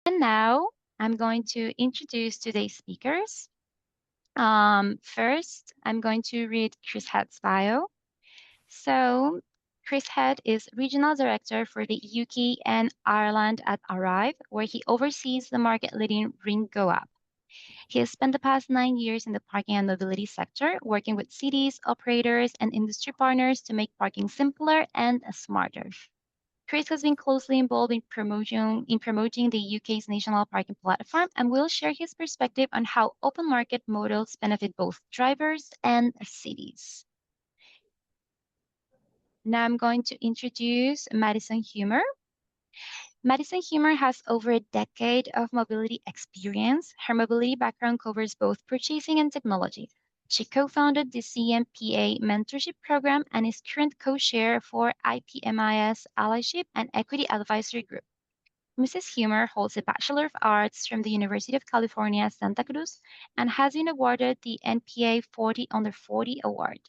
And now I'm going to introduce today's speakers. First, I'm going to read Chris Head's bio. So, Chris Head is Regional Director for the UK and Ireland at Arrive, where he oversees the market-leading Ringo app. He has spent the past 9 years in the parking and mobility sector, working with cities, operators, and industry partners to make parking simpler and smarter. Chris has been closely involved in promoting the UK's national parking platform and will share his perspective on how open market models benefit both drivers and cities. Now I'm going to introduce Madison Huemmer. Madison Huemmer has over a decade of mobility experience. Her mobility background covers both purchasing and technology. She co-founded the CMPA mentorship program and is current co-chair for IPMIS Allyship and Equity Advisory Group. Mrs. Huemmer holds a Bachelor of Arts from the University of California, Santa Cruz, and has been awarded the NPA 40 Under 40 Award.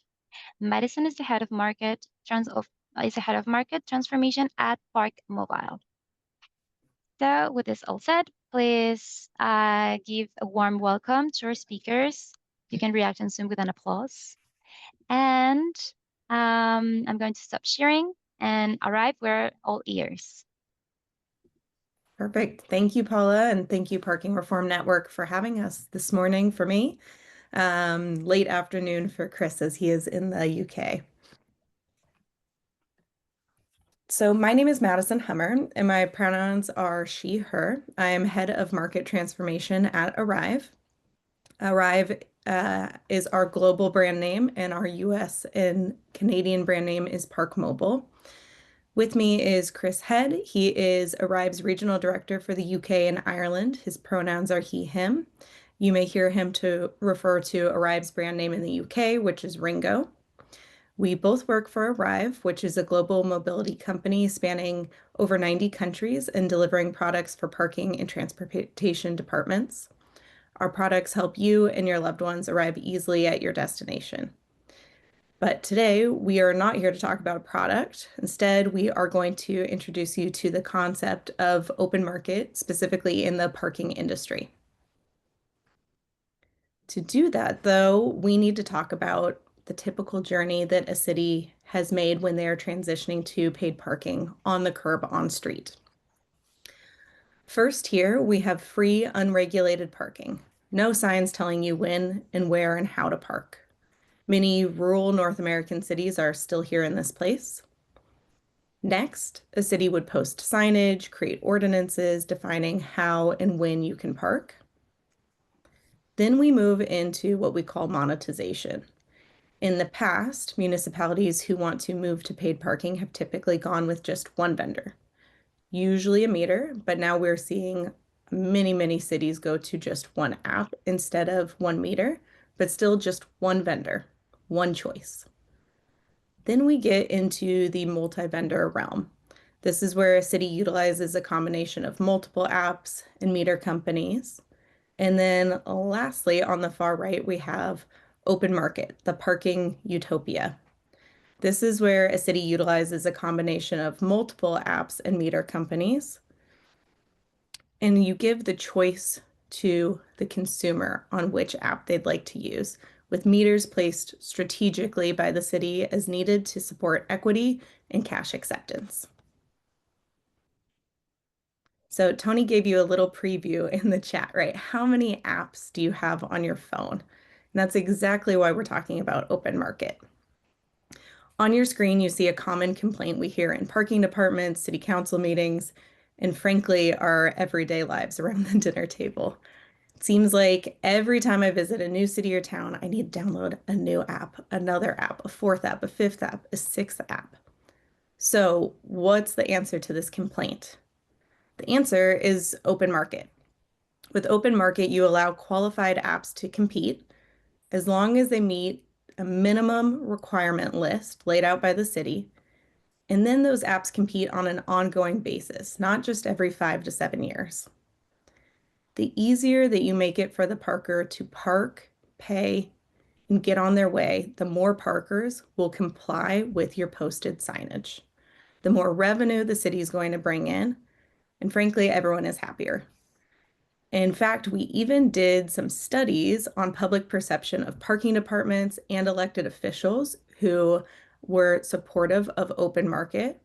Madison is the head of market transformation at Park Mobile. So, with this all said, please give a warm welcome to our speakers. You can react on Zoom with an applause. And I'm going to stop sharing and Arrive. We're all ears. Perfect. Thank you, Paula, and thank you, Parking Reform Network, for having us this morning for me. Late afternoon for Chris, as he is in the UK. So my name is Madison Huemmer, and my pronouns are she, her. I am head of market transformation at Arrive. Arrive is our global brand name, and our US and Canadian brand name is Park Mobile. With me is Chris Head. He is Arrive's regional director for the UK and Ireland. His pronouns are he, him. You may hear him to refer to Arrive's brand name in the UK, which is Ringo. We both work for Arrive, which is a global mobility company spanning over 90 countries and delivering products for parking and transportation departments. Our products help you and your loved ones arrive easily at your destination. But today, we are not here to talk about a product. Instead, we are going to introduce you to the concept of open market, specifically in the parking industry. To do that, though, we need to talk about the typical journey that a city has made when they are transitioning to paid parking on the curb on street. First, here we have free, unregulated parking. No signs telling you when and where and how to park. Many rural North American cities are still here in this place. Next, a city would post signage, create ordinances defining how and when you can park. Then we move into what we call monetization. In the past, municipalities who want to move to paid parking have typically gone with just one vendor, usually a meter, but now we're seeing many cities go to just one app instead of one meter, but still just one vendor, one choice. Then we get into the multi-vendor realm. This is where a city utilizes a combination of multiple apps and meter companies. And then lastly, on the far right, we have open market, the parking utopia. This is where a city utilizes a combination of multiple apps and meter companies. And you give the choice to the consumer on which app they'd like to use, with meters placed strategically by the city as needed to support equity and cash acceptance. So Tony gave you a little preview in the chat, right? How many apps do you have on your phone? And that's exactly why we're talking about open market. On your screen, you see a common complaint we hear in parking departments, city council meetings, and frankly, our everyday lives around the dinner table. It seems like every time I visit a new city or town, I need to download a new app, another app, a fourth app, a fifth app, a sixth app. So what's the answer to this complaint? The answer is open market. With open market, you allow qualified apps to compete as long as they meet a minimum requirement list laid out by the city. And then those apps compete on an ongoing basis, not just every 5 to 7 years. The easier that you make it for the parker to park, pay, and get on their way, the more parkers will comply with your posted signage. The more revenue the city is going to bring in, and frankly, everyone is happier. In fact, we even did some studies on public perception of parking departments and elected officials who were supportive of open market,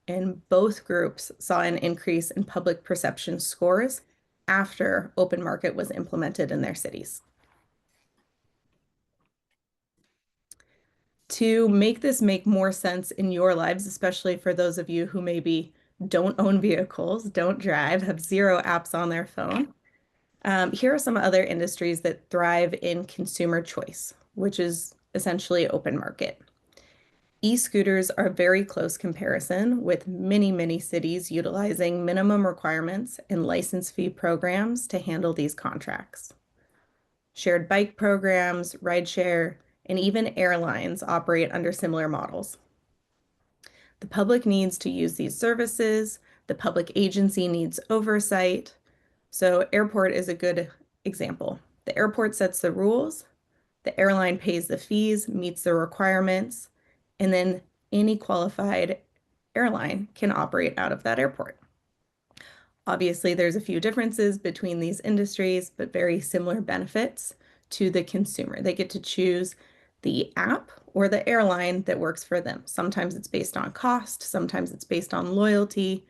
and both groups saw an increase in public perception scores after open market was implemented in their cities. To make this make more sense in your lives, especially for those of you who maybe don't own vehicles, don't drive, have zero apps on their phone, here are some other industries that thrive in consumer choice, which is essentially open market. E-scooters are a very close comparison, with many, many cities utilizing minimum requirements and license fee programs to handle these contracts. Shared bike programs, rideshare, and even airlines operate under similar models. The public needs to use these services, the public agency needs oversight. So, airport is a good example. The airport sets the rules, the airline pays the fees, meets the requirements, and then any qualified airline can operate out of that airport. Obviously, there's a few differences between these industries, but very similar benefits to the consumer. They get to choose the app or the airline that works for them. Sometimes it's based on cost, sometimes it's based on loyalty.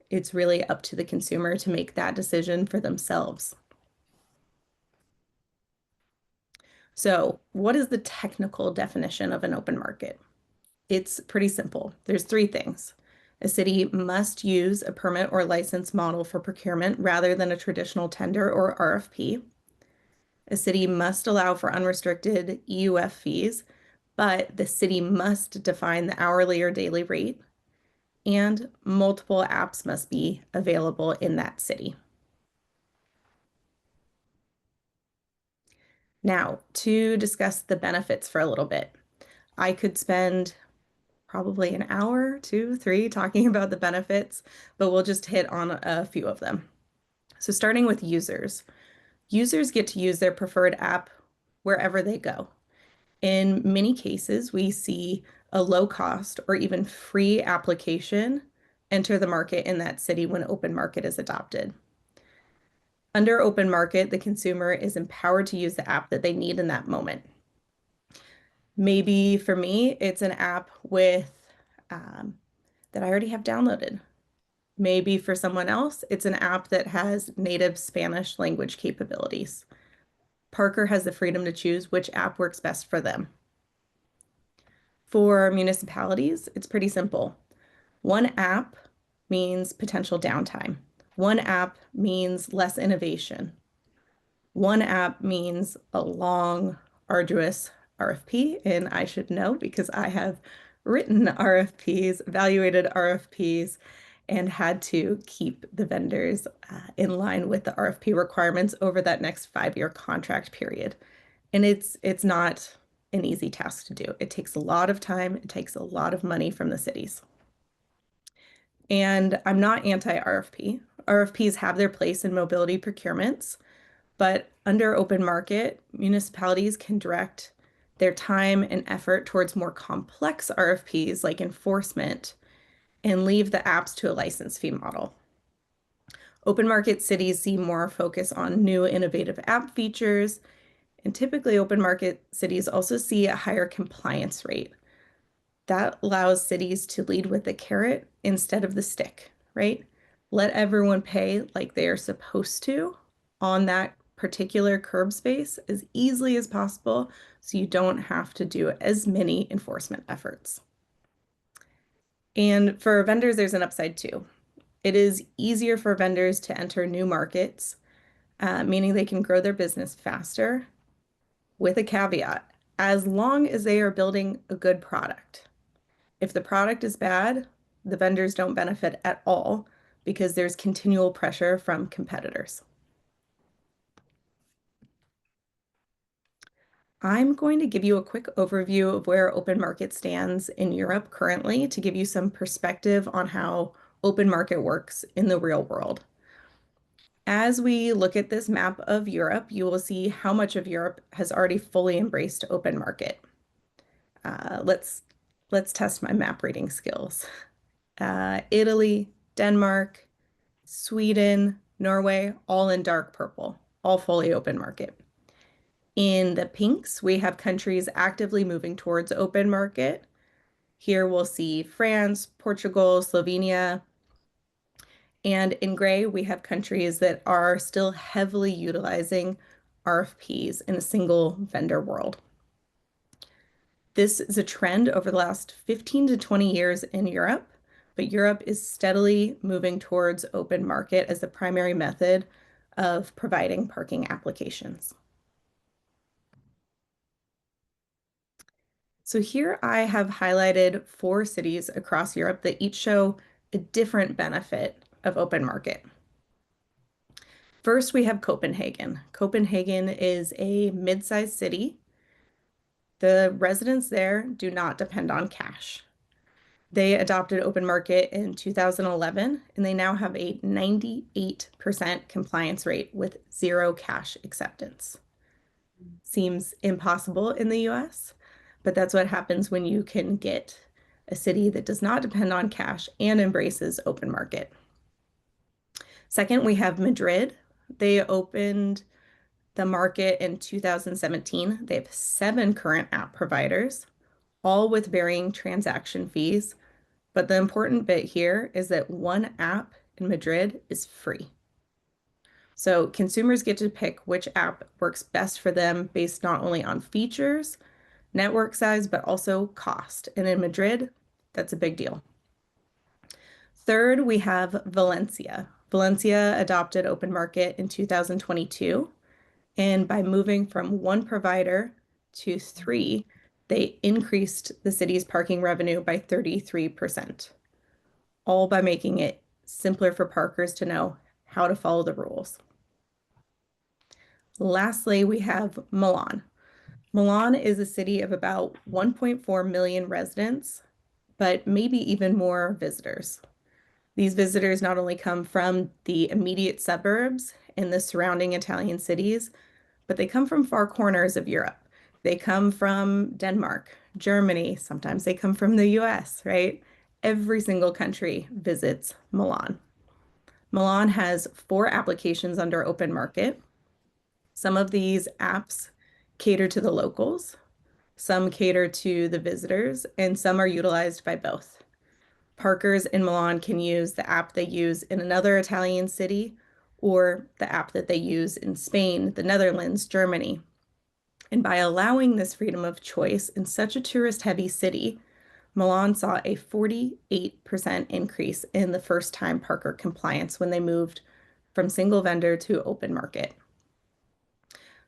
It's really up to the consumer to make that decision for themselves. So, what is the technical definition of an open market? It's pretty simple. There's three things. A city must use a permit or license model for procurement rather than a traditional tender or RFP. A city must allow for unrestricted EUF fees, but the city must define the hourly or daily rate, and multiple apps must be available in that city. Now, to discuss the benefits for a little bit, I could spend probably an hour, two, three talking about the benefits, but we'll just hit on a few of them. So, starting with users, users get to use their preferred app wherever they go. In many cases, we see a low cost or even free application enter the market in that city when open market is adopted. Under open market, the consumer is empowered to use the app that they need in that moment. Maybe for me, it's an app with um, that I already have downloaded. Maybe for someone else, it's an app that has native Spanish language capabilities. Parker has the freedom to choose which app works best for them. For municipalities, it's pretty simple. One app means potential downtime. One app means less innovation. One app means a long, arduous RFP, and I should know because I have written RFPs, evaluated RFPs, and had to keep the vendors in line with the RFP requirements over that next 5-year contract period. And it's not an easy task to do. It takes a lot of time, it takes a lot of money from the cities. And I'm not anti-RFP. RFPs have their place in mobility procurements, but under open market, municipalities can direct their time and effort towards more complex RFPs like enforcement and leave the apps to a license fee model. Open market cities see more focus on new innovative app features, and typically open market cities also see a higher compliance rate. That allows cities to lead with the carrot instead of the stick, right? Let everyone pay like they are supposed to on that particular curb space as easily as possible so you don't have to do as many enforcement efforts. And for vendors, there's an upside too. It is easier for vendors to enter new markets, meaning they can grow their business faster with a caveat, as long as they are building a good product. If the product is bad, the vendors don't benefit at all because there's continual pressure from competitors. I'm going to give you a quick overview of where open market stands in Europe currently to give you some perspective on how open market works in the real world. As we look at this map of Europe, you will see how much of Europe has already fully embraced open market. Uh, let's let's test my map reading skills. Italy, Denmark, Sweden, Norway, all in dark purple, all fully open market. In the pinks, we have countries actively moving towards open market. Here we'll see France, Portugal, Slovenia. And in gray, we have countries that are still heavily utilizing RFPs in a single vendor world. This is a trend over the last 15 to 20 years in Europe, but Europe is steadily moving towards open market as the primary method of providing parking applications. So here I have highlighted 4 cities across Europe that each show a different benefit of open market. First, we have Copenhagen. Copenhagen is a mid-sized city. The residents there do not depend on cash. They adopted open market in 2011, and they now have a 98% compliance rate with zero cash acceptance. Seems impossible in the US, but that's what happens when you can get a city that does not depend on cash and embraces open market. Second, we have Madrid. They opened the market in 2017. They have 7 current app providers, all with varying transaction fees. But the important bit here is that one app in Madrid is free. So consumers get to pick which app works best for them based not only on features, network size, but also cost. And in Madrid, that's a big deal. Third, we have Valencia. Valencia adopted open market in 2022. And by moving from 1 provider to 3, they increased the city's parking revenue by 33%, all by making it simpler for parkers to know how to follow the rules. Lastly, we have Milan. Milan is a city of about 1.4 million residents, but maybe even more visitors. These visitors not only come from the immediate suburbs and the surrounding Italian cities, but they come from far corners of Europe. They come from Denmark, Germany, sometimes they come from the US, right? Every single country visits Milan. Milan has 4 applications under open market. Some of these apps cater to the locals, some cater to the visitors, and some are utilized by both. Parkers in Milan can use the app they use in another Italian city or the app that they use in Spain, the Netherlands, Germany. And by allowing this freedom of choice in such a tourist-heavy city, Milan saw a 48% increase in the first-time parker compliance when they moved from single vendor to open market.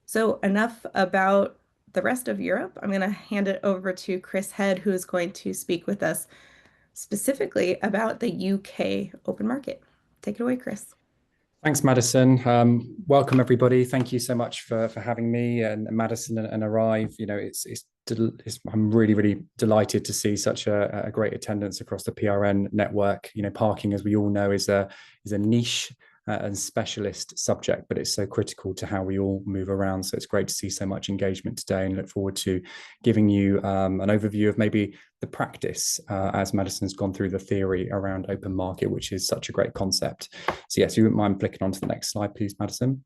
So enough about the rest of Europe. I'm going to hand it over to Chris Head, who is going to speak with us specifically about the UK open market. Take it away, Chris. Thanks, Madison. Welcome, everybody. Thank you so much for having me and Madison and Arrive. You know, I'm really delighted to see such a great attendance across the PRN network. You know, parking, as we all know, is a niche and specialist subject, but it's so critical to how we all move around. So it's great to see so much engagement today, and look forward to giving you an overview of maybe the practice as Madison's gone through the theory around open market, which is such a great concept. So yes, you wouldn't mind flicking on to the next slide, please, Madison.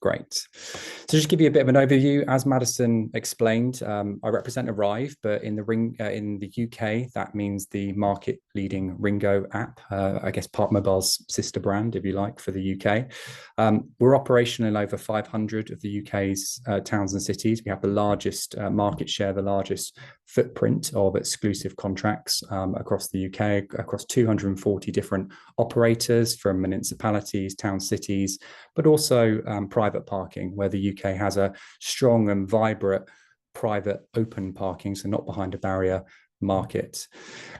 Great. So just give you a bit of an overview. As Madison explained, I represent Arrive, but in the UK, that means the market-leading Ringo app, I guess Park Mobile's sister brand, if you like, for the UK. We're operational in over 500 of the UK's towns and cities. We have the largest market share, the largest footprint of exclusive contracts across the UK, across 240 different operators from municipalities, town cities, but also private parking, where the UK has a strong and vibrant private open parking, so not behind a barrier market.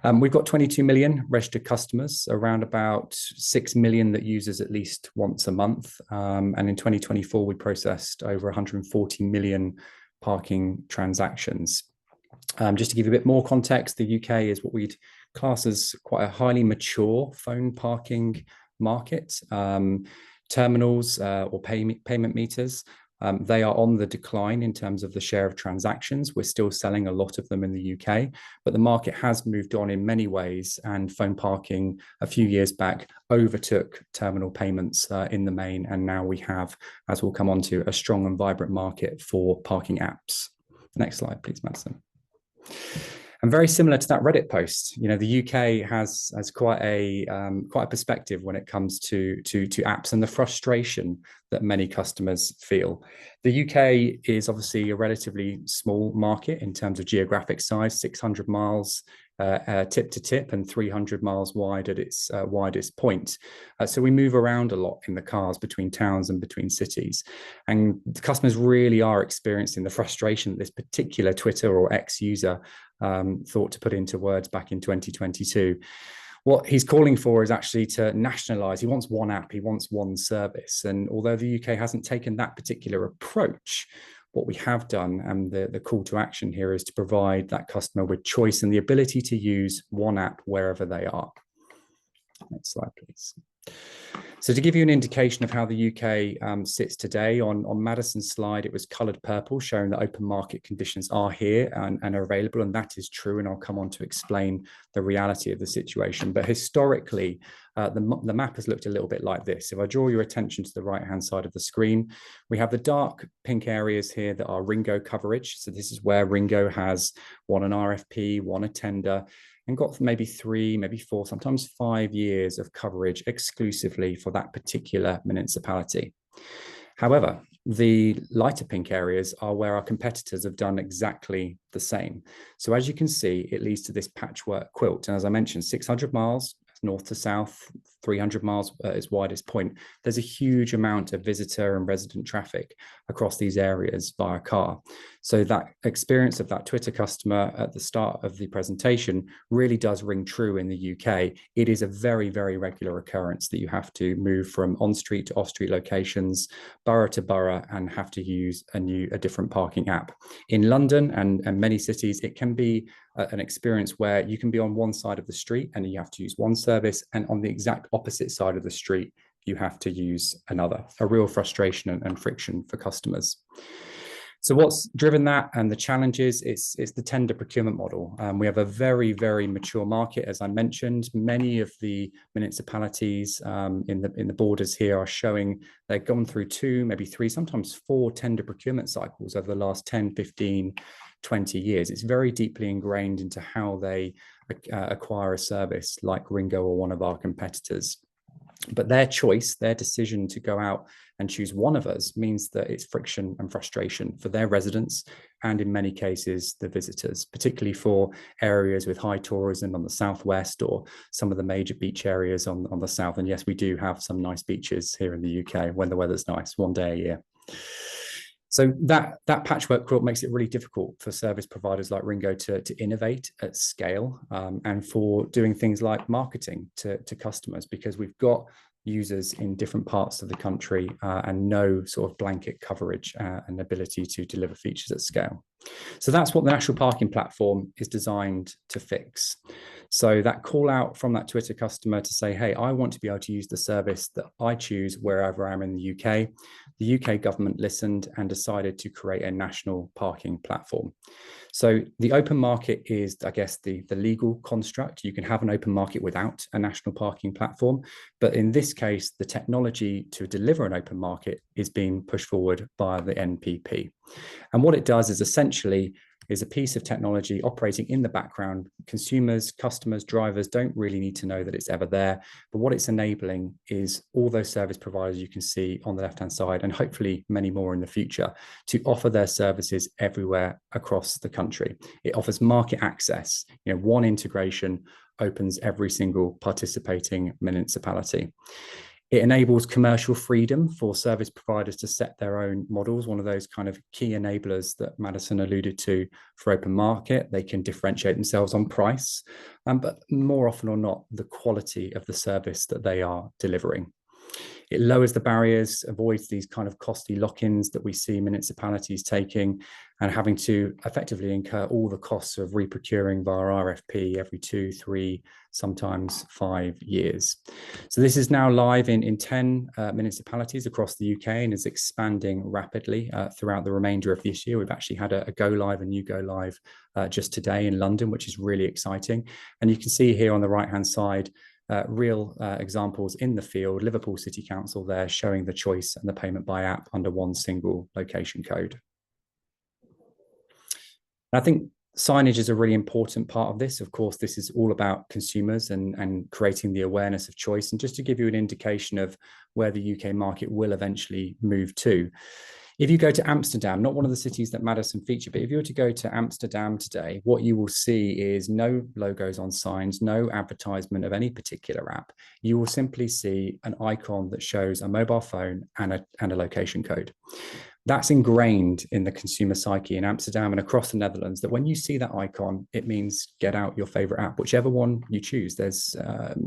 We've got 22 million registered customers, around about 6 million that uses at least once a month. And in 2024, we processed over 140 million parking transactions. Just to give you a bit more context, the UK is what we'd class as quite a highly mature phone parking market. Terminals or payment meters They are on the decline in terms of the share of transactions. We're still selling a lot of them in the UK, but the market has moved on in many ways, and phone parking a few years back overtook terminal payments in the main, and now we have, as we'll come on to, a strong and vibrant market for parking apps. Next slide, please, Madison. And very similar to that Reddit post, you know, the UK has quite a perspective when it comes to apps and the frustration that many customers feel. The UK is obviously a relatively small market in terms of geographic size, 600 miles tip to tip and 300 miles wide at its widest point. So we move around a lot in the cars between towns and between cities. And the customers really are experiencing the frustration that this particular Twitter or X user thought to put into words back in 2022. What he's calling for is actually to nationalize. He wants one app, he wants one service. And although the UK hasn't taken that particular approach, what we have done, and the call to action here, is to provide that customer with choice and the ability to use one app wherever they are. Next slide, please. So to give you an indication of how the UK sits today, on Madison's slide, it was coloured purple, showing that open market conditions are here and are available, and that is true, and I'll come on to explain the reality of the situation. But historically, the map has looked a little bit like this. If I draw your attention to the right-hand side of the screen, we have the dark pink areas here that are Ringo coverage. So this is where Ringo has won an RFP, won a tender, and got maybe 3, maybe 4, sometimes 5 years of coverage exclusively for that particular municipality. However, the lighter pink areas are where our competitors have done exactly the same. So as you can see, it leads to this patchwork quilt. And as I mentioned, 600 miles north to south, 300 miles at its widest point. There's a huge amount of visitor and resident traffic across these areas via car. So that experience of that Twitter customer at the start of the presentation really does ring true in the UK. It is a very, very regular occurrence that you have to move from on-street to off-street locations, borough to borough, and have to use a different parking app. In London and many cities, it can be an experience where you can be on one side of the street and you have to use one service, and on the exact opposite side of the street, you have to use another. A real frustration and friction for customers. So what's driven that and the challenges is the tender procurement model. We have a very, very mature market, as I mentioned. Many of the municipalities in the borders here are showing they've gone through 2, maybe 3, sometimes 4 tender procurement cycles over the last 10, 15, 20 years. It's very deeply ingrained into how they acquire a service like Ringo or one of our competitors. But their choice, their decision to go out and choose one of us, means that it's friction and frustration for their residents and in many cases the visitors, particularly for areas with high tourism on the southwest or some of the major beach areas on the south. And yes, we do have some nice beaches here in the UK when the weather's nice, one day a year. So that patchwork quilt makes it really difficult for service providers like Ringo to innovate at scale, and for doing things like marketing to customers, because we've got users in different parts of the country and no sort of blanket coverage and ability to deliver features at scale. So that's what the National Parking Platform is designed to fix. So that call out from that Twitter customer to say, hey, I want to be able to use the service that I choose wherever I am in the UK. The UK government listened and decided to create a national parking platform. So the open market is, I guess, the legal construct. You can have an open market without a national parking platform. But in this case, the technology to deliver an open market is being pushed forward by the NPP. And what it does is essentially is a piece of technology operating in the background. Consumers, customers, drivers don't really need to know that it's ever there. But what it's enabling is all those service providers you can see on the left-hand side, and hopefully many more in the future, to offer their services everywhere across the country. It offers market access. You know, one integration opens every single participating municipality. It enables commercial freedom for service providers to set their own models, one of those kind of key enablers that Madison alluded to for open market. They can differentiate themselves on price, but more often or not, the quality of the service that they are delivering. It lowers the barriers, avoids these kind of costly lock-ins that we see municipalities taking, and having to effectively incur all the costs of reprocuring via RFP every 2, 3, sometimes 5 years. So this is now live in 10 municipalities across the UK and is expanding rapidly throughout the remainder of this year. We've actually had a go live, a new go live just today in London, which is really exciting. And you can see here on the right-hand side, real examples in the field, Liverpool City Council there showing the choice and the payment by app under one single location code. I think signage is a really important part of this. Of course, this is all about consumers and creating the awareness of choice. And just to give you an indication of where the UK market will eventually move to, if you go to Amsterdam, not one of the cities that Madison featured, but if you were to go to Amsterdam today, what you will see is no logos on signs, no advertisement of any particular app. You will simply see an icon that shows a mobile phone and a location code. That's ingrained in the consumer psyche in Amsterdam and across the Netherlands, that when you see that icon, it means get out your favorite app, whichever one you choose. There's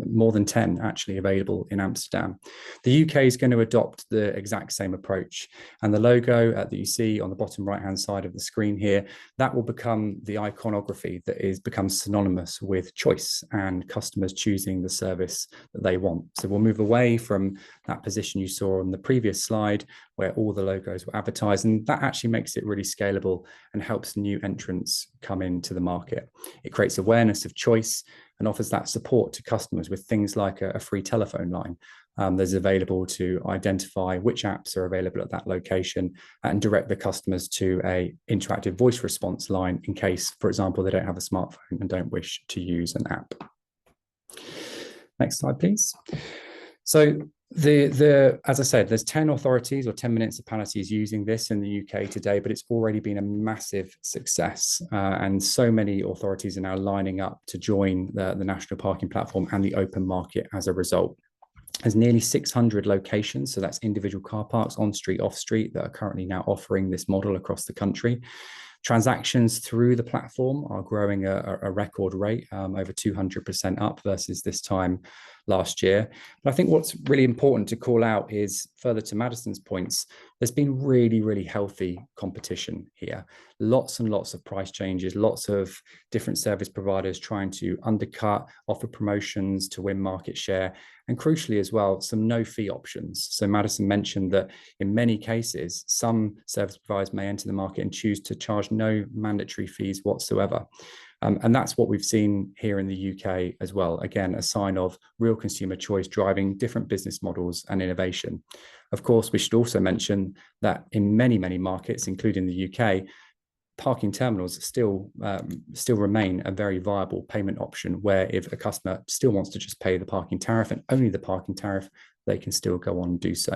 more than 10 actually available in Amsterdam. The UK is going to adopt the exact same approach. And the logo that you see on the bottom right-hand side of the screen here, that will become the iconography that becomes synonymous with choice and customers choosing the service that they want. So we'll move away from that position you saw on the previous slide, where all the logos were advertised, and that actually makes it really scalable and helps new entrants come into the market. It creates awareness of choice and offers that support to customers with things like a free telephone line that's available to identify which apps are available at that location and direct the customers to a interactive voice response line in case, for example, they don't have a smartphone and don't wish to use an app. Next slide, please. So as I said, there's 10 authorities or 10 municipalities using this in the UK today, but it's already been a massive success. And so many authorities are now lining up to join the national parking platform and the open market as a result. There's nearly 600 locations, so that's individual car parks on street, off street, that are currently now offering this model across the country. Transactions through the platform are growing a record rate, over 200% up versus this time last year. But I think what's really important to call out is, further to Madison's points, there's been really, really healthy competition here. Lots and lots of price changes, lots of different service providers trying to undercut, offer promotions to win market share, and crucially as well, some no fee options. So Madison mentioned that in many cases, some service providers may enter the market and choose to charge no mandatory fees whatsoever. And that's what we've seen here in the UK as well. Again, a sign of real consumer choice driving different business models and innovation. Of course, we should also mention that in many, many markets, including the UK, parking terminals still remain a very viable payment option, where if a customer still wants to just pay the parking tariff and only the parking tariff, they can still go on and do so.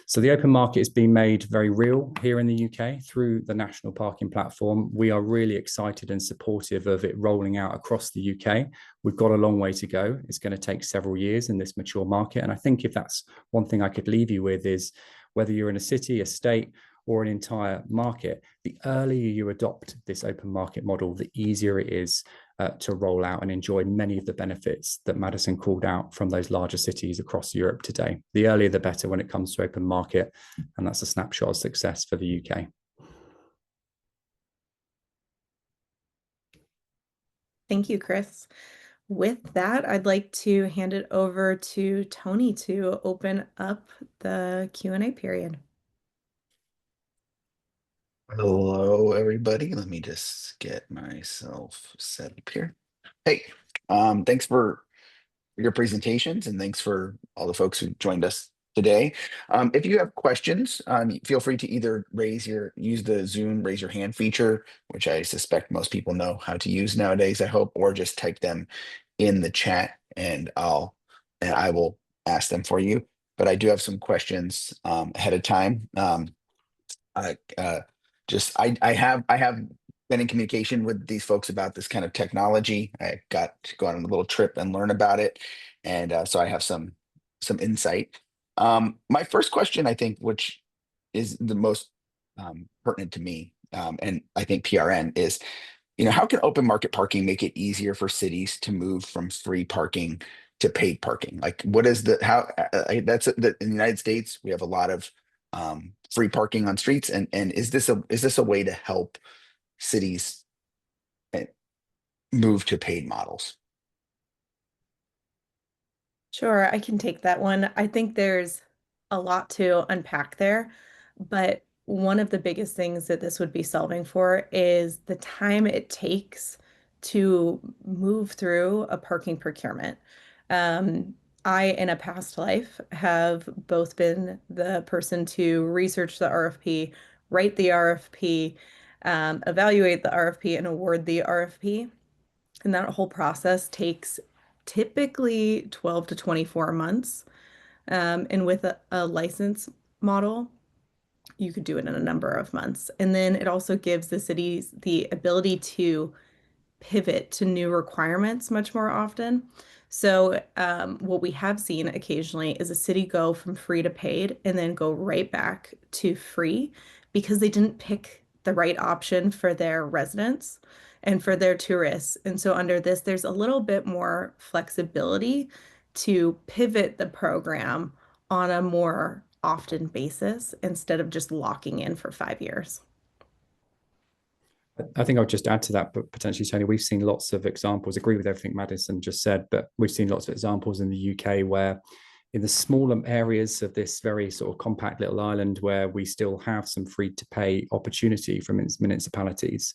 So the open market is being made very real here in the UK through the national parking platform. We are really excited and supportive of it rolling out across the UK. We've got a long way to go. It's going to take several years in this mature market. And I think if that's one thing I could leave you with, is whether you're in a city, a state, or an entire market, the earlier you adopt this open market model, the easier it is to roll out and enjoy many of the benefits that Madison called out from those larger cities across Europe today. The earlier the better when it comes to open market, and that's a snapshot of success for the UK. Thank you, Chris. With that, I'd like to hand it over to Tony to open up the Q&A period. Hello, everybody. Let me just get myself set up here. Hey, thanks for your presentations, and thanks for all the folks who joined us today. If you have questions, feel free to either use the Zoom raise your hand feature, which I suspect most people know how to use nowadays, I hope, or just type them in the chat and I will ask them for you. But I do have some questions ahead of time. I have been in communication with these folks about this kind of technology. I got to go on a little trip and learn about it, and so I have some insight. My first question, I think, which is the most pertinent to me, and I think PRN is, how can open market parking make it easier for cities to move from free parking to paid parking? Like, what is in the United States, we have a lot of free parking on streets? And is this a way to help cities move to paid models? Sure, I can take that one. I think there's a lot to unpack there, but one of the biggest things that this would be solving for is the time it takes to move through a parking procurement. Um, I, in a past life, have both been the person to research the RFP, write the RFP, evaluate the RFP, and award the RFP. And that whole process takes typically 12 to 24 months. And with a license model, you could do it in a number of months. And then it also gives the cities the ability to pivot to new requirements much more often. So, what we have seen occasionally is a city go from free to paid and then go right back to free because they didn't pick the right option for their residents and for their tourists. And so, under this, there's a little bit more flexibility to pivot the program on a more often basis instead of just locking in for 5 years. I think I'll just add to that, but potentially, Tony, we've seen lots of examples, agree with everything Madison just said, but we've seen lots of examples in the UK where in the smaller areas of this very sort of compact little island where we still have some free to pay opportunity from municipalities,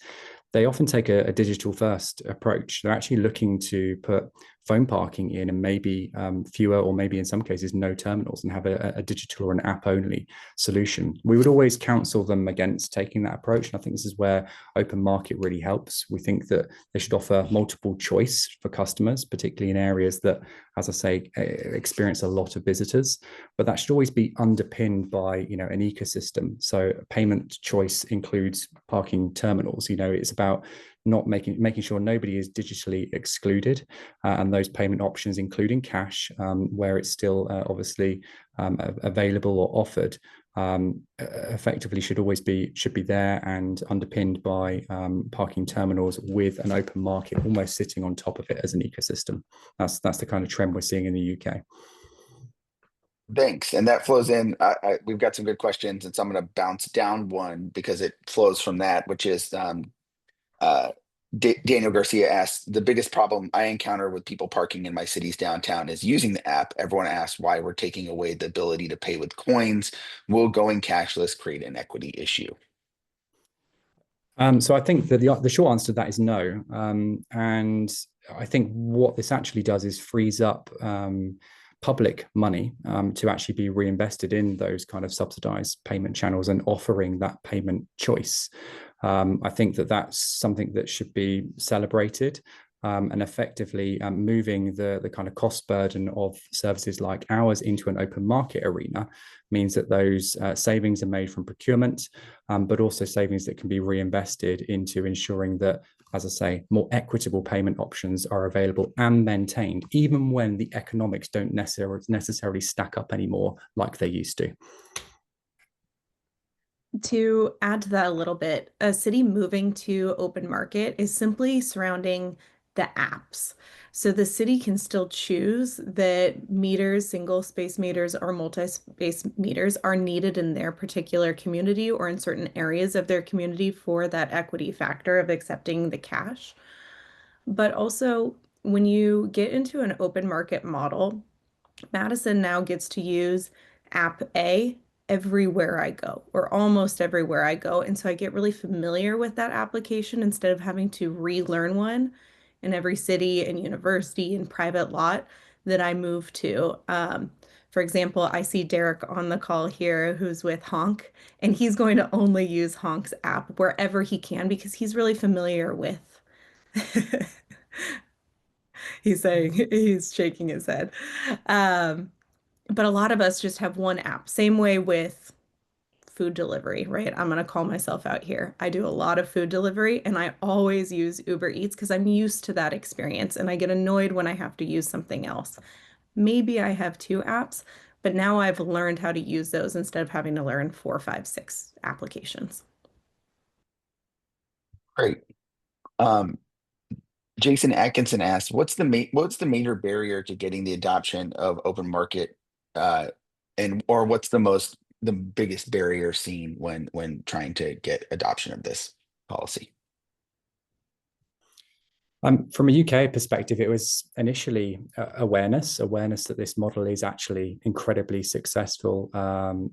they often take a digital first approach. They're actually looking to put phone parking in and maybe fewer or maybe in some cases no terminals and have a digital or an app only solution. We would always counsel them against taking that approach. And I think this is where open market really helps. We think that they should offer multiple choice for customers, particularly in areas that, as I say, experience a lot of visitors, but that should always be underpinned by, an ecosystem. So payment choice includes parking terminals. It's about not making sure nobody is digitally excluded, and those payment options, including cash, where it's still obviously available or offered, effectively should be there and underpinned by parking terminals with an open market almost sitting on top of it as an ecosystem. That's the kind of trend we're seeing in the UK. Thanks. And that flows in. We've got some good questions, and so I'm going to bounce down one because it flows from that, which is Daniel Garcia asks, the biggest problem I encounter with people parking in my city's downtown is using the app. Everyone asks why we're taking away the ability to pay with coins. Will going cashless create an equity issue? So I think that the short answer to that is no. And I think what this actually does is frees up public money to actually be reinvested in those kind of subsidized payment channels and offering that payment choice. I think that that's something that should be celebrated, and effectively moving the kind of cost burden of services like ours into an open market arena means that those savings are made from procurement, but also savings that can be reinvested into ensuring that, as I say, more equitable payment options are available and maintained, even when the economics don't necessarily stack up anymore like they used to. To add to that a little bit, a city moving to open market is simply surrounding the apps. So the city can still choose that meters, single space meters or multi-space meters are needed in their particular community or in certain areas of their community for that equity factor of accepting the cash. But also, when you get into an open market model, Madison now gets to use app A everywhere I go, or almost everywhere I go. And so I get really familiar with that application instead of having to relearn one in every city and university and private lot that I move to. For example, I see Derek on the call here who's with Honk, and he's going to only use Honk's app wherever he can because he's really familiar with. He's saying he's shaking his head. Um, but a lot of us just have one app. Same way with food delivery, right? I'm going to call myself out here. I do a lot of food delivery and I always use Uber Eats because I'm used to that experience and I get annoyed when I have to use something else. Maybe I have two apps, but now I've learned how to use those instead of having to learn 4, 5, 6 applications. Great. Jason Atkinson asked, what's the major barrier to getting the adoption of open market, and or what's the most the biggest barrier seen when trying to get adoption of this policy? From a UK perspective, it was initially awareness that this model is actually incredibly successful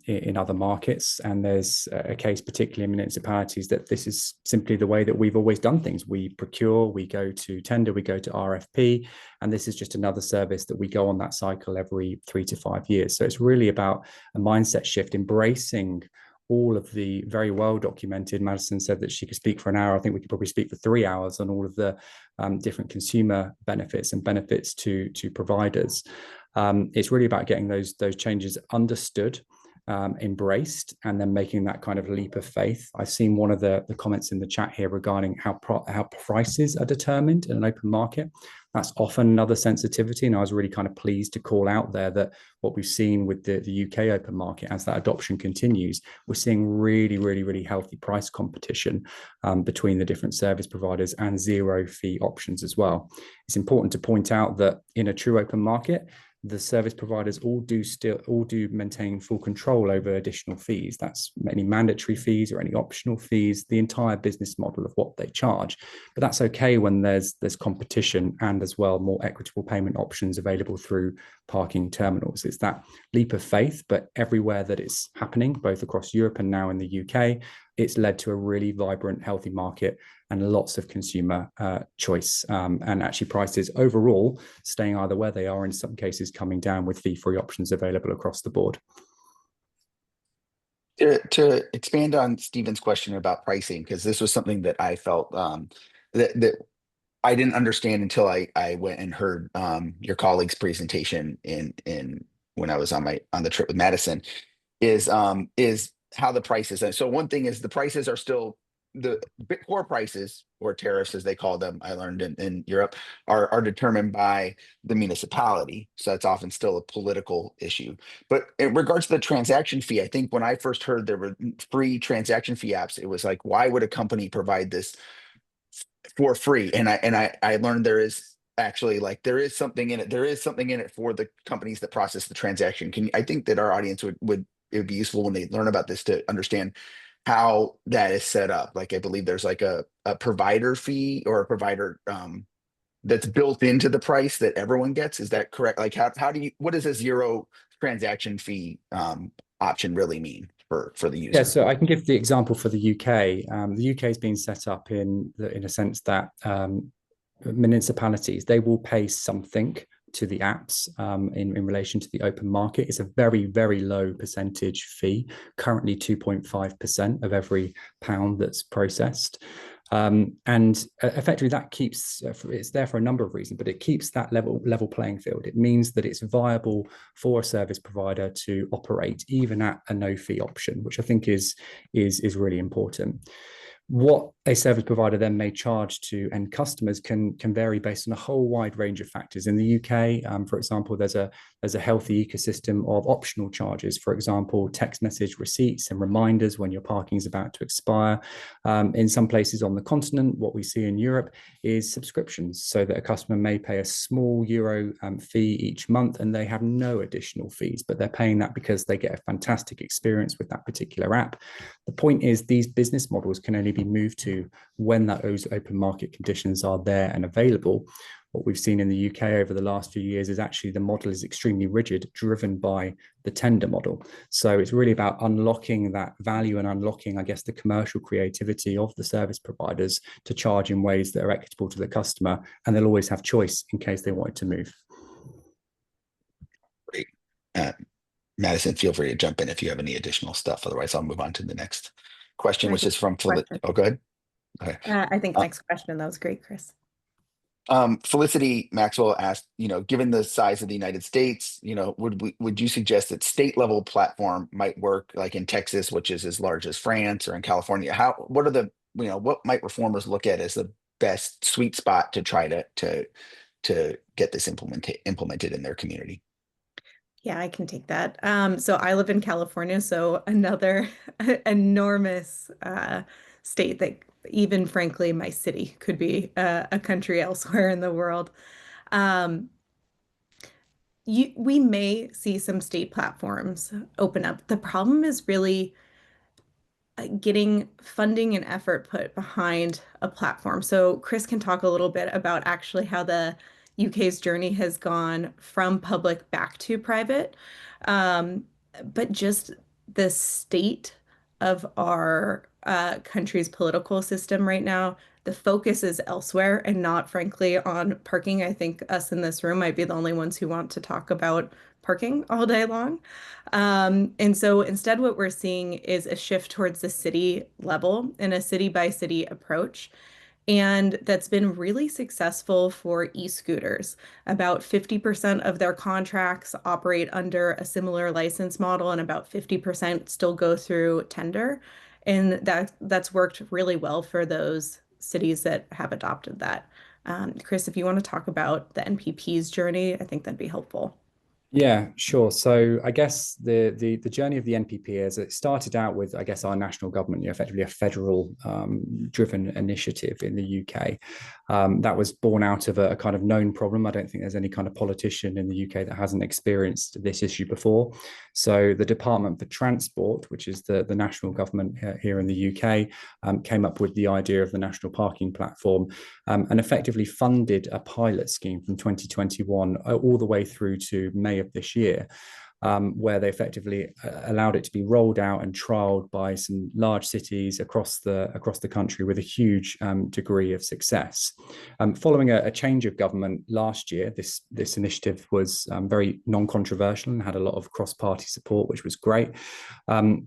in other markets. And there's a case, particularly in municipalities, that this is simply the way that we've always done things. We procure, we go to tender, we go to RFP, and this is just another service that we go on that cycle every 3 to 5 years. So it's really about a mindset shift, embracing all of the very well documented. Madison said that she could speak for an hour. I think we could probably speak for 3 hours on all of the different consumer benefits and benefits to providers. It's really about getting those changes understood, embraced, and then making that kind of leap of faith. I've seen one of the comments in the chat here regarding how prices are determined in an open market. That's often another sensitivity, and I was really kind of pleased to call out there that what we've seen with the UK open market, as that adoption continues, we're seeing really healthy price competition between the different service providers and zero fee options as well. It's important to point out that in a true open market, the service providers all do maintain full control over additional fees. That's any mandatory fees or any optional fees, the entire business model of what they charge. But that's okay when there's competition and as well more equitable payment options available through parking terminals. It's that leap of faith, but everywhere that it's happening, both across Europe and now in the UK, it's led to a really vibrant, healthy market and lots of consumer choice, and actually prices overall staying either where they are, in some cases coming down, with fee-free options available across the board. To expand on Stephen's question about pricing, because this was something that I felt that I didn't understand until I went and heard your colleague's presentation in when I was on the trip with Madison, is how the prices. So one thing is the prices are still the core prices, or tariffs as they call them, I learned in Europe, are determined by the municipality. So that's often still a political issue. But in regards to the transaction fee, I think when I first heard there were free transaction fee apps, it was like, why would a company provide this for free? And I learned there is actually, like, there is something in it. There is something in it for the companies that process the transaction. I think that our audience would it would be useful when they learn about this to understand how that is set up. Like, I believe there's like a provider fee or a provider that's built into the price that everyone gets. Is that correct? Like, what does a zero transaction fee option really mean for the user? Yeah, so I can give the example for the UK. The UK has been set up in a sense that municipalities, they will pay something to the apps in relation to the open market. It's a very low percentage fee, currently 2.5% of every pound that's processed. And effectively that keeps, it's there for a number of reasons, but it keeps that level playing field. It means that it's viable for a service provider to operate even at a no fee option, which I think is really important. What a service provider then may charge to end customers can vary based on a whole wide range of factors. In the UK, for example, there's a healthy ecosystem of optional charges. For example, text message receipts and reminders when your parking is about to expire. In some places on the continent, what we see in Europe is subscriptions, so that a customer may pay a small euro fee each month and they have no additional fees, but they're paying that because they get a fantastic experience with that particular app. The point is, these business models can only be moved to when those open market conditions are there and available. What we've seen in the UK over the last few years is actually the model is extremely rigid, driven by the tender model. So it's really about unlocking that value and unlocking, I guess, the commercial creativity of the service providers to charge in ways that are equitable to the customer, and they'll always have choice in case they wanted to move. Great. Madison, feel free to jump in if you have any additional stuff. Otherwise, I'll move on to the next question, which is from Felicity. Oh, go ahead. Okay. I think next question. That was great, Chris. Felicity Maxwell asked, given the size of the United States, would you suggest that state level platform might work, like in Texas, which is as large as France, or in California? What might reformers look at as the best sweet spot to try to get this implemented in their community? Yeah, I can take that. So I live in California, so another enormous state that even frankly, my city could be a country elsewhere in the world. we may see some state platforms open up. The problem is really getting funding and effort put behind a platform. So Chris can talk a little bit about actually how the UK's journey has gone from public back to private. Um, but just the state of our country's political system right now, the focus is elsewhere and not, frankly, on parking. I think us in this room might be the only ones who want to talk about parking all day long. And so instead, what we're seeing is a shift towards the city level and a city by city approach. And that's been really successful for e-scooters. About 50% of their contracts operate under a similar license model, and about 50% still go through tender. And that's worked really well for those cities that have adopted that. Chris, if you want to talk about the NPP's journey, I think that'd be helpful. Yeah, sure. So I guess the journey of the NPP is it started out with, I guess, our national government, effectively a federal driven initiative in the UK. That was born out of a kind of known problem. I don't think there's any kind of politician in the UK that hasn't experienced this issue before. So the Department for Transport, which is the national government here in the UK, came up with the idea of the national parking platform and effectively funded a pilot scheme from 2021 all the way through to May of this year, where they effectively allowed it to be rolled out and trialed by some large cities across the country with a huge degree of success. Following a change of government last year, this initiative was very non-controversial and had a lot of cross-party support, which was great.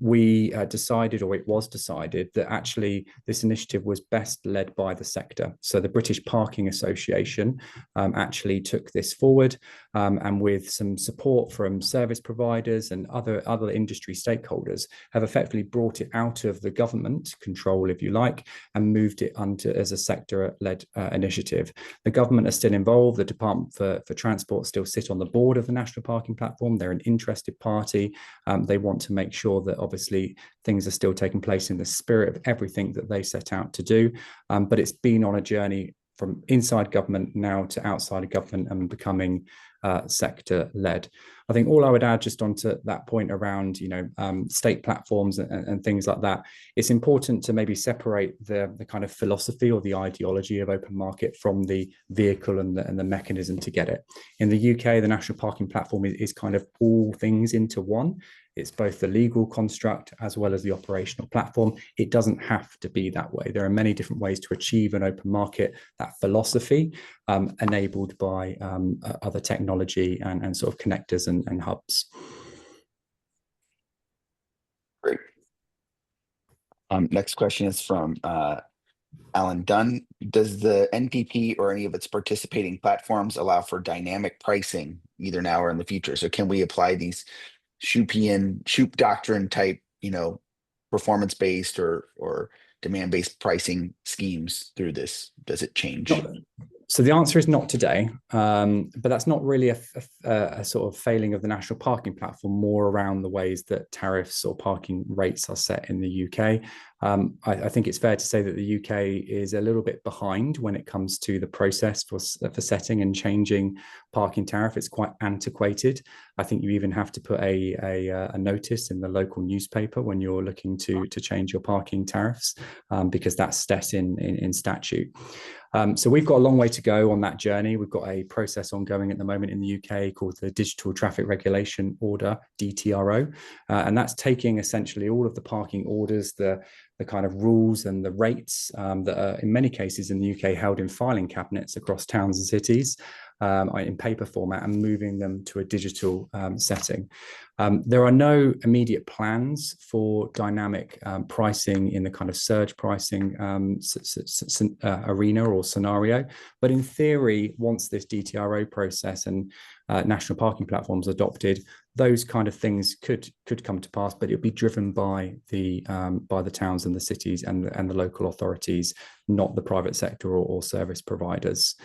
We decided, or it was decided, that actually this initiative was best led by the sector. So the British Parking Association actually took this forward, and with some support from service providers and other industry stakeholders, have effectively brought it out of the government control, if you like, and moved it under as a sector-led initiative. The government are still involved. The Department for Transport still sit on the board of the National Parking Platform. They're an interested party. They want to make sure that obviously things are still taking place in the spirit of everything that they set out to do. But it's been on a journey from inside government now to outside of government and becoming sector-led. I think all I would add just onto that point around, state platforms and things like that, it's important to maybe separate the kind of philosophy or the ideology of open market from the vehicle and the mechanism to get it. In the UK, the National Parking Platform is kind of all things into one. It's both the legal construct as well as the operational platform. It doesn't have to be that way. There are many different ways to achieve an open market, that philosophy, enabled by other technology and sort of connectors and hubs. Great. Next question is from Alan Dunn. Does the NPP or any of its participating platforms allow for dynamic pricing either now or in the future? So can we apply these Shoup doctrine type, performance-based or demand-based pricing schemes through this? Does it change? So the answer is not today, but that's not really a sort of failing of the national parking platform, more around the ways that tariffs or parking rates are set in the UK. I think it's fair to say that the UK is a little bit behind when it comes to the process for setting and changing parking tariff. It's quite antiquated. I think you even have to put a notice in the local newspaper when you're looking to change your parking tariffs, because that's set in statute. So we've got a long way to go on that journey. We've got a process ongoing at the moment in the UK called the Digital Traffic Regulation Order, DTRO, and that's taking essentially all of the parking orders, the kind of rules and the rates that are in many cases in the UK held in filing cabinets across towns and cities in paper format, and moving them to a digital setting. There are no immediate plans for dynamic pricing in the kind of surge pricing arena or scenario. But in theory, once this DTRO process and national parking platforms adopted, those kind of things could come to pass, but it'll be driven by the towns and the cities and the local authorities, not the private sector or service providers.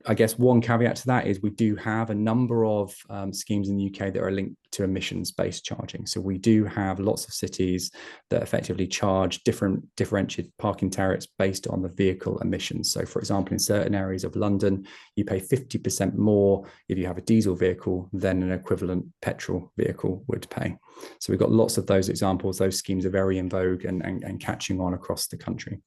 I guess one caveat to that is we do have a number of schemes in the UK that are linked to emissions-based charging. So we do have lots of cities that effectively charge different differentiated parking tariffs based on the vehicle emissions. So for example, in certain areas of London, you pay 50% more if you have a diesel vehicle than an equivalent petrol vehicle would pay. So we've got lots of those examples. Those schemes are very in vogue and catching on across the country.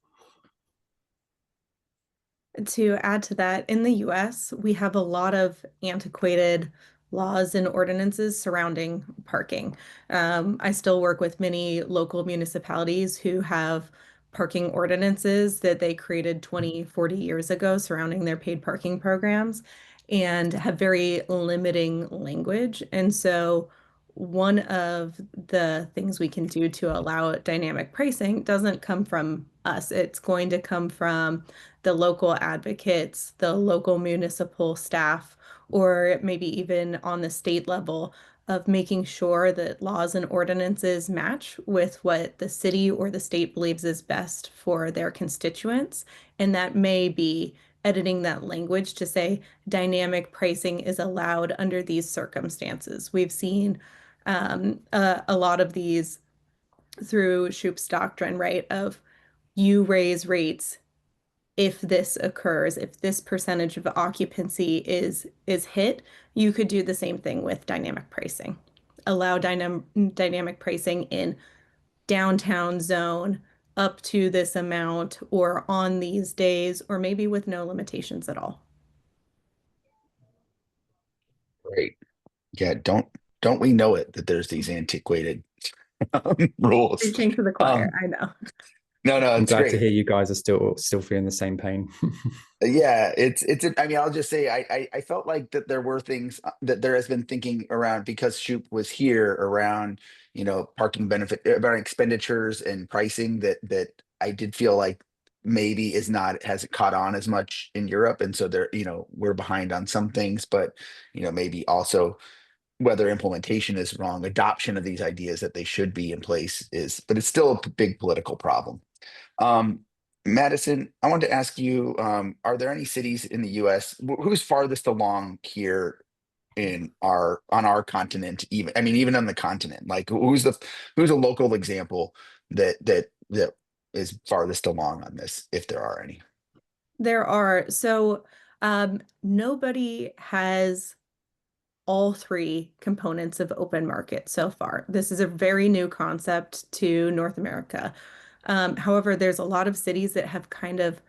To add to that, in the US, we have a lot of antiquated laws and ordinances surrounding parking. I still work with many local municipalities who have parking ordinances that they created 20, 40 years ago surrounding their paid parking programs and have very limiting language. And so one of the things we can do to allow dynamic pricing doesn't come from us. It's going to come from the local advocates, the local municipal staff, or maybe even on the state level of making sure that laws and ordinances match with what the city or the state believes is best for their constituents. And that may be editing that language to say dynamic pricing is allowed under these circumstances. We've seen a lot of these through Shup's doctrine, right? Of you raise rates if this occurs, if this percentage of occupancy is hit, you could do the same thing with dynamic pricing. Allow dynamic pricing in downtown zone up to this amount or on these days, or maybe with no limitations at all. Great. Yeah, don't we know it that there's these antiquated rules. Preaching to the choir, I know. No, I'm it's glad to great. hear you guys are still feeling the same pain. Yeah, I mean, I'll just say I felt like that there were things that there has been thinking around because Shoop was here around, parking benefit around expenditures and pricing that I did feel like maybe hasn't caught on as much in Europe. And so there, we're behind on some things, but maybe also whether implementation is wrong, adoption of these ideas that they should be in place but it's still a big political problem. Um, Madison, I wanted to ask you, are there any cities in the US who's farthest along here on our continent, even I mean, even on the continent, like who's a local example that is farthest along on this, if there are any? There are. So nobody has all three components of open market so far. This is a very new concept to North America. However, there's a lot of cities that have kind of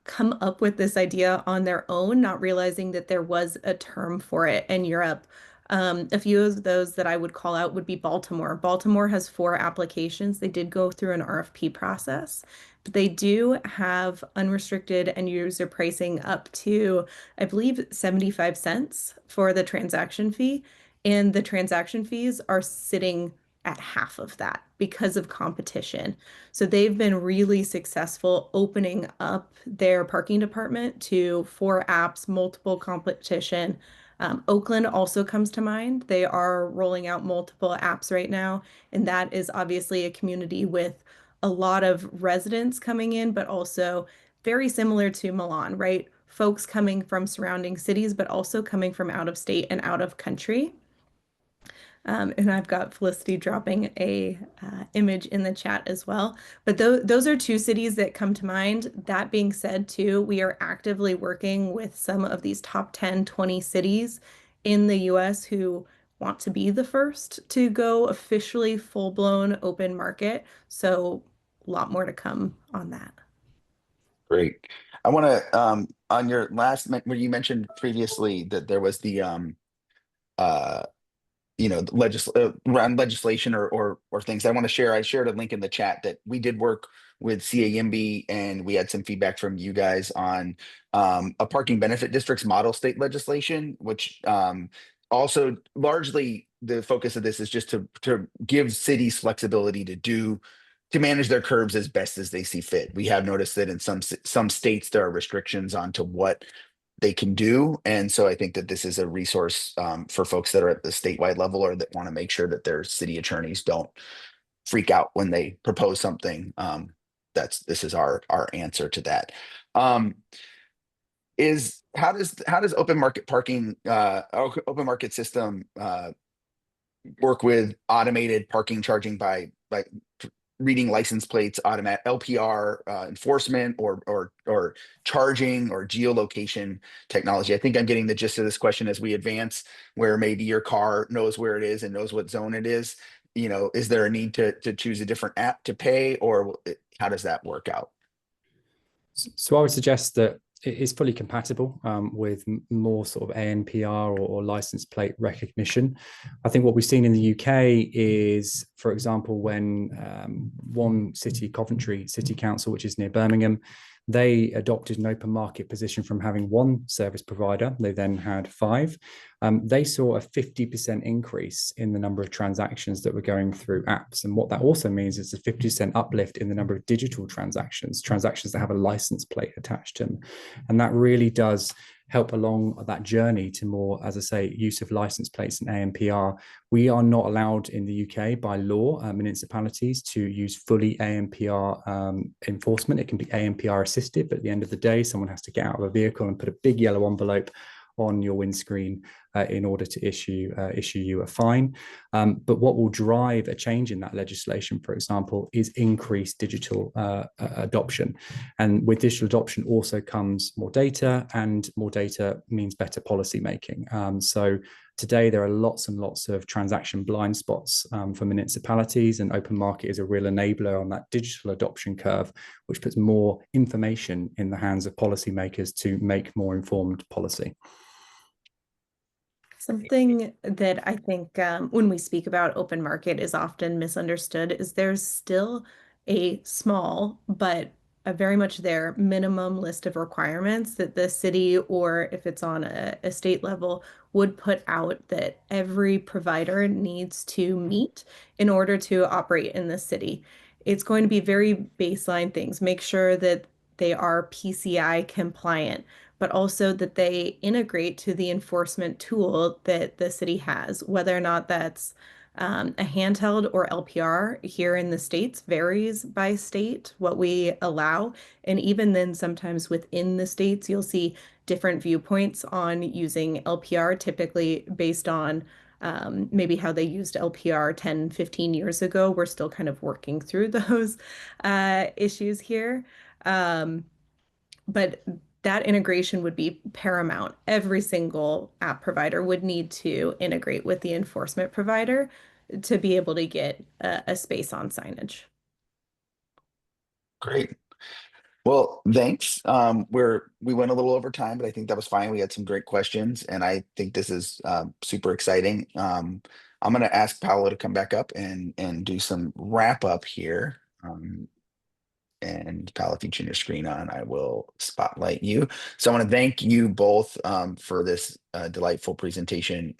come up with this idea on their own, not realizing that there was a term for it in Europe. A few of those that I would call out would be Baltimore. Baltimore has 4 applications. They did go through an RFP process, but they do have unrestricted end user pricing up to, I believe, 75 cents for the transaction fee. And the transaction fees are sitting at half of that because of competition. So they've been really successful opening up their parking department to 4 apps, multiple competition. Oakland also comes to mind. They are rolling out multiple apps right now, and that is obviously a community with a lot of residents coming in, but also very similar to Milan, right? Folks coming from surrounding cities, but also coming from out of state and out of country. And I've got Felicity dropping a image in the chat as well. But those are 2 cities that come to mind. That being said, too, we are actively working with some of these top 10, 20 cities in the US who want to be the first to go officially full-blown open market. So a lot more to come on that. Great. I want to on your where you mentioned previously that there was the uh around legislation or things. I shared a link in the chat that we did work with CAMB, and we had some feedback from you guys on a parking benefit districts model state legislation, which also largely the focus of this is just to give cities flexibility to manage their curbs as best as they see fit. We have noticed that in some states there are restrictions onto what they can do. And so I think that this is a resource for folks that are at the statewide level or that want to make sure that their city attorneys don't freak out when they propose something. This is our answer to that. how does open market parking, open market system work with automated parking charging by reading license plates, automatic LPR enforcement, or charging or geolocation technology? I think I'm getting the gist of this question as we advance, where maybe your car knows where it is and knows what zone it is. Is there a need to choose a different app to pay, or how does that work out? So I would suggest that it is fully compatible with more sort of ANPR or license plate recognition. I think what we've seen in the UK is, for example, when one city, Coventry City Council, which is near Birmingham, they adopted an open market position from having one service provider. They then had 5. They saw a 50% increase in the number of transactions that were going through apps. And what that also means is a 50% uplift in the number of digital transactions that have a license plate attached to them. And that really does help along that journey to more, as I say, use of license plates and ANPR. We are not allowed in the UK by law, municipalities, to use fully ANPR enforcement. It can be ANPR assisted, but at the end of the day, someone has to get out of a vehicle and put a big yellow envelope on your windscreen in order to issue you a fine. But what will drive a change in that legislation, for example, is increased digital adoption. And with digital adoption also comes more data, and more data means better policy making. So today there are lots and lots of transaction blind spots for municipalities, and open market is a real enabler on that digital adoption curve, which puts more information in the hands of policymakers to make more informed policy. Something that I think when we speak about open market is often misunderstood is there's still a small, but a very much there minimum list of requirements that the city, or if it's on a state level, would put out that every provider needs to meet in order to operate in the city. It's going to be very baseline things. Make sure that they are PCI compliant, but also that they integrate to the enforcement tool that the city has, whether or not that's a handheld or LPR. Here in the States varies by state what we allow. And even then, sometimes within the states, you'll see different viewpoints on using LPR, typically based on maybe how they used LPR 10, 15 years ago. We're still kind of working through those issues here. But that integration would be paramount. Every single app provider would need to integrate with the enforcement provider to be able to get a space on signage. Great. Well, thanks. We went a little over time, but I think that was fine. We had some great questions, and I think this is super exciting. I'm going to ask Paolo to come back up and do some wrap up here. And Paolo, if you turn your screen on, I will spotlight you. So I want to thank you both for this delightful presentation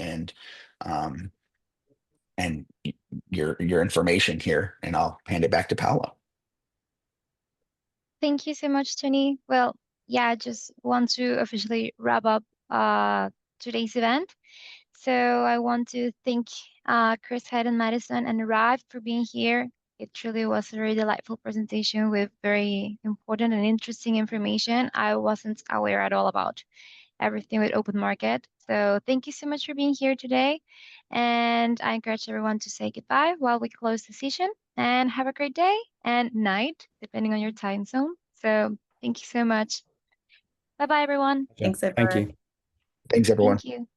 um, and your information here. And I'll hand it back to Paolo. Thank you so much, Tony. Well, yeah, I just want to officially wrap up today's event. So I want to thank Chris Head and Madison and Arrive for being here. It truly was a very delightful presentation with very important and interesting information I wasn't aware at all about everything with open market. So thank you so much for being here today. And I encourage everyone to say goodbye while we close the session, and have a great day and night, depending on your time zone. So thank you so much. Bye bye, everyone. Thanks, Thank everyone. you. Thanks, everyone. Thank you.